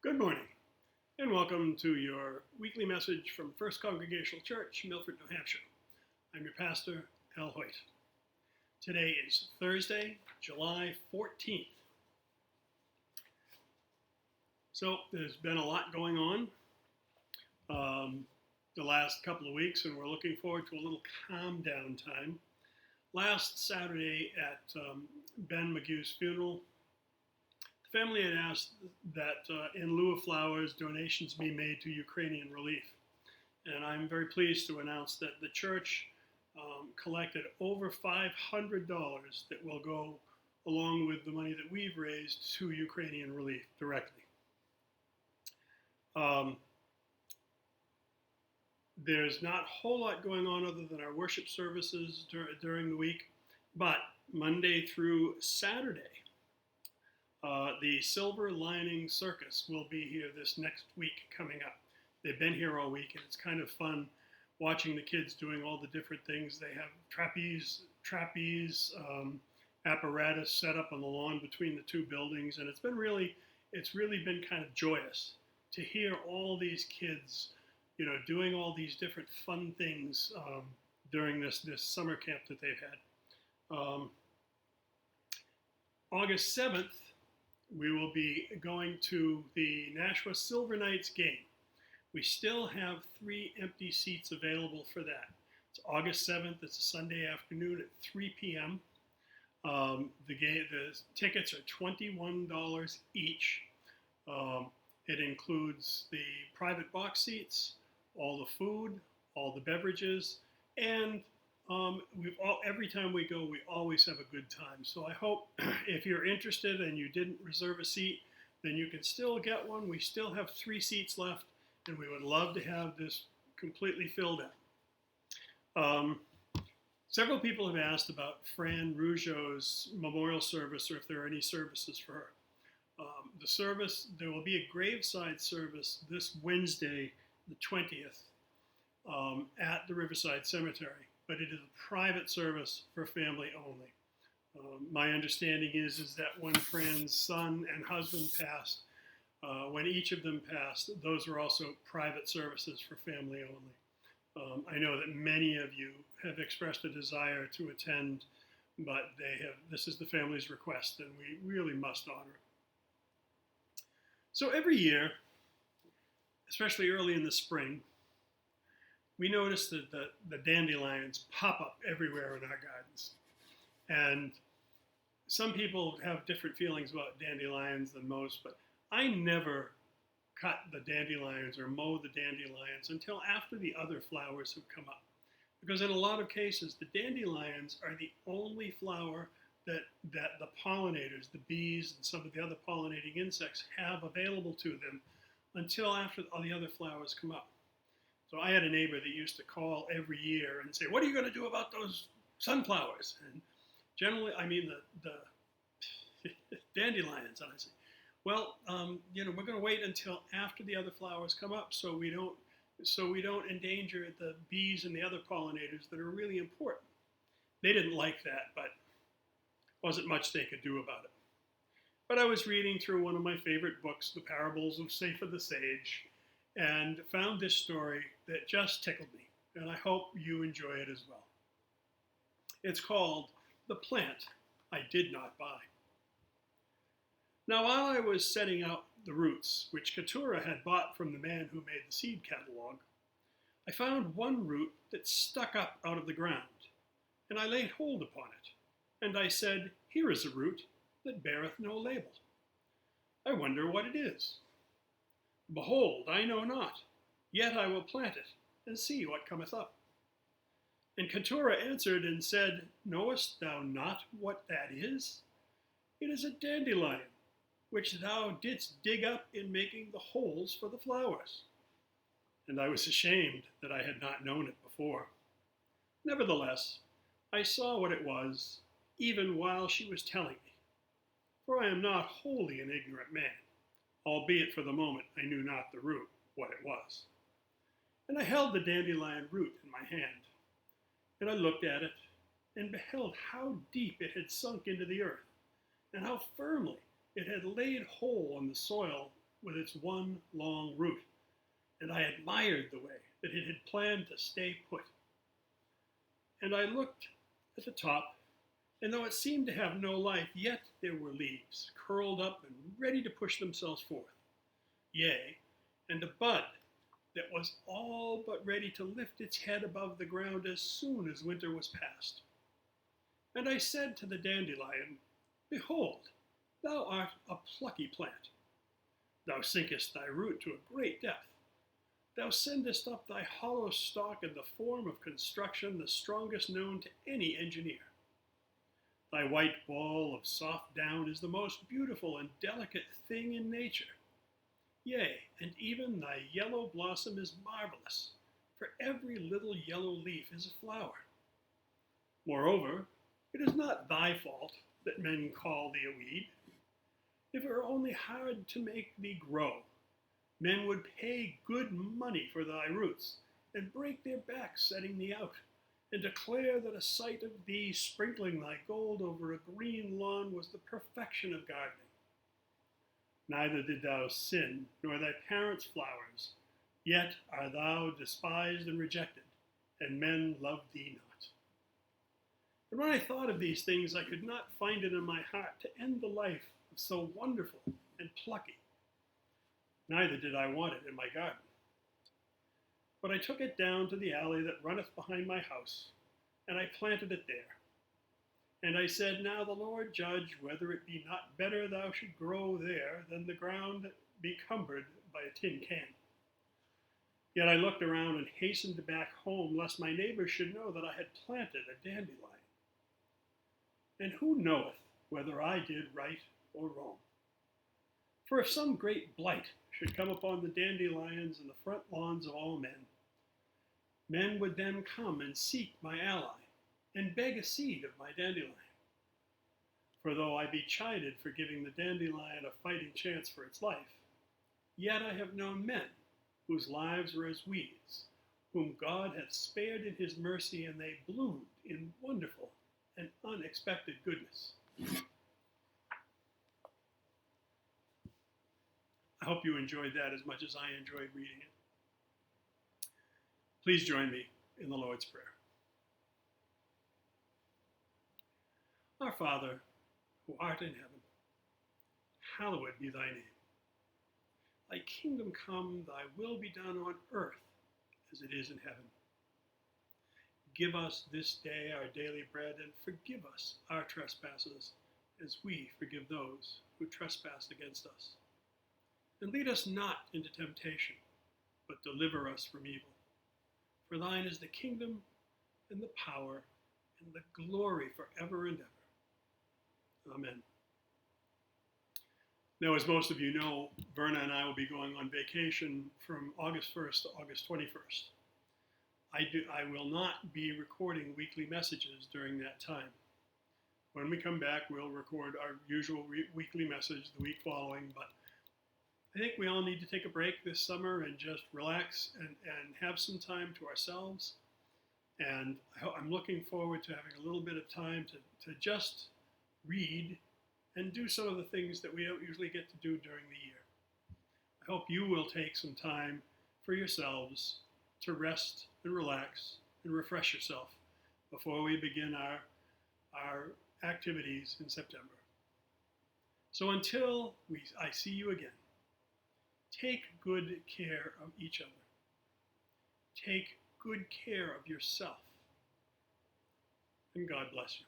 Good morning, and welcome to your weekly message from First Congregational Church, Milford, New Hampshire. I'm your pastor, Al Hoyt. Today is Thursday, July 14th. So there's been a lot going on the last couple of weeks, and we're looking forward to a little calm down time. Last Saturday at Ben McGue's funeral, the family had asked that in lieu of flowers, donations be made to Ukrainian relief. And I'm very pleased to announce that the church collected over $500 that will go along with the money that we've raised to Ukrainian relief directly. There's not a whole lot going on other than our worship services during the week, but Monday through Saturday, the Silver Lining Circus will be here this next week coming up. They've been here all week, and it's kind of fun watching the kids doing all the different things. They have trapeze apparatus set up on the lawn between the two buildings, and it's really been kind of joyous to hear all these kids, doing all these different fun things during this summer camp that they've had. August 7th, we will be going to the Nashua Silver Knights game. We still have 3 empty seats available for that. It's August 7th. It's a Sunday afternoon at 3 p.m. The tickets are $21 each. It includes the private box seats, all the food, all the beverages, and every time we go, we always have a good time. So I hope if you're interested and you didn't reserve a seat, then you can still get one. We still have 3 seats left, and we would love to have this completely filled out. Several people have asked about Fran Rujo's memorial service, or if there are any services for her. There will be a graveside service this Wednesday, the 20th, at the Riverside Cemetery. But it is a private service for family only. My understanding is that when Fran's son and husband passed, when each of them passed, those were also private services for family only. I know that many of you have expressed a desire to attend, but this is the family's request, and we really must honor it. So every year, especially early in the spring, we notice that the dandelions pop up everywhere in our gardens. And some people have different feelings about dandelions than most, but I never cut the dandelions or mow the dandelions until after the other flowers have come up. Because in a lot of cases, the dandelions are the only flower that the pollinators, the bees and some of the other pollinating insects have available to them until after all the other flowers come up. So I had a neighbor that used to call every year and say, "What are you going to do about those sunflowers?" And generally, I mean the dandelions. And I say, "Well, we're going to wait until after the other flowers come up, so we don't endanger the bees and the other pollinators that are really important." They didn't like that, but wasn't much they could do about it. But I was reading through one of my favorite books, The Parables of Safer the Sage, and found this story that just tickled me, and I hope you enjoy it as well. It's called The Plant I Did Not Buy. Now, while I was setting out the roots, which Keturah had bought from the man who made the seed catalog, I found one root that stuck up out of the ground, and I laid hold upon it, and I said, "Here is a root that beareth no label. I wonder what it is. Behold, I know not, yet I will plant it, and see what cometh up." And Keturah answered and said, "Knowest thou not what that is? It is a dandelion, which thou didst dig up in making the holes for the flowers." And I was ashamed that I had not known it before. Nevertheless, I saw what it was, even while she was telling me. For I am not wholly an ignorant man, albeit for the moment I knew not the root, what it was. And I held the dandelion root in my hand, and I looked at it, and beheld how deep it had sunk into the earth, and how firmly it had laid hold on the soil with its one long root, and I admired the way that it had planned to stay put. And I looked at the top, and though it seemed to have no life, yet there were leaves, curled up and ready to push themselves forth. Yea, and a bud that was all but ready to lift its head above the ground as soon as winter was past. And I said to the dandelion, Behold, thou art a plucky plant. Thou sinkest thy root to a great depth. Thou sendest up thy hollow stalk in the form of construction the strongest known to any engineer. Thy white ball of soft down is the most beautiful and delicate thing in nature. Yea, and even thy yellow blossom is marvelous, for every little yellow leaf is a flower. Moreover, it is not thy fault that men call thee a weed. If it were only hard to make thee grow, men would pay good money for thy roots, and break their backs setting thee out, and declare that a sight of thee sprinkling thy gold over a green lawn was the perfection of gardening. Neither did thou sin, nor thy parents' flowers, yet art thou despised and rejected, and men love thee not. And when I thought of these things, I could not find it in my heart to end the life of so wonderful and plucky. Neither did I want it in my garden. But I took it down to the alley that runneth behind my house, and I planted it there. And I said, Now the Lord judge whether it be not better thou should grow there than the ground be cumbered by a tin can. Yet I looked around and hastened back home, lest my neighbors should know that I had planted a dandelion. And who knoweth whether I did right or wrong? For if some great blight should come upon the dandelions in the front lawns of all men, men would then come and seek my ally, and beg a seed of my dandelion. For though I be chided for giving the dandelion a fighting chance for its life, yet I have known men whose lives were as weeds, whom God hath spared in his mercy, and they bloomed in wonderful and unexpected goodness. I hope you enjoyed that as much as I enjoyed reading it. Please join me in the Lord's Prayer. Our Father, who art in heaven, hallowed be thy name. Thy kingdom come, thy will be done on earth as it is in heaven. Give us this day our daily bread, and forgive us our trespasses, as we forgive those who trespass against us. And lead us not into temptation, but deliver us from evil. For thine is the kingdom, and the power, and the glory forever and ever. Amen. Now, as most of you know, Verna and I will be going on vacation from August 1st to August 21st. I will not be recording weekly messages during that time. When we come back, we'll record our usual weekly message the week following, but I think we all need to take a break this summer and just relax and have some time to ourselves. And I'm looking forward to having a little bit of time to just read and do some of the things that we don't usually get to do during the year. I hope you will take some time for yourselves to rest and relax and refresh yourself before we begin our activities in September. So until I see you again, take good care of each other. Take good care of yourself. And God bless you.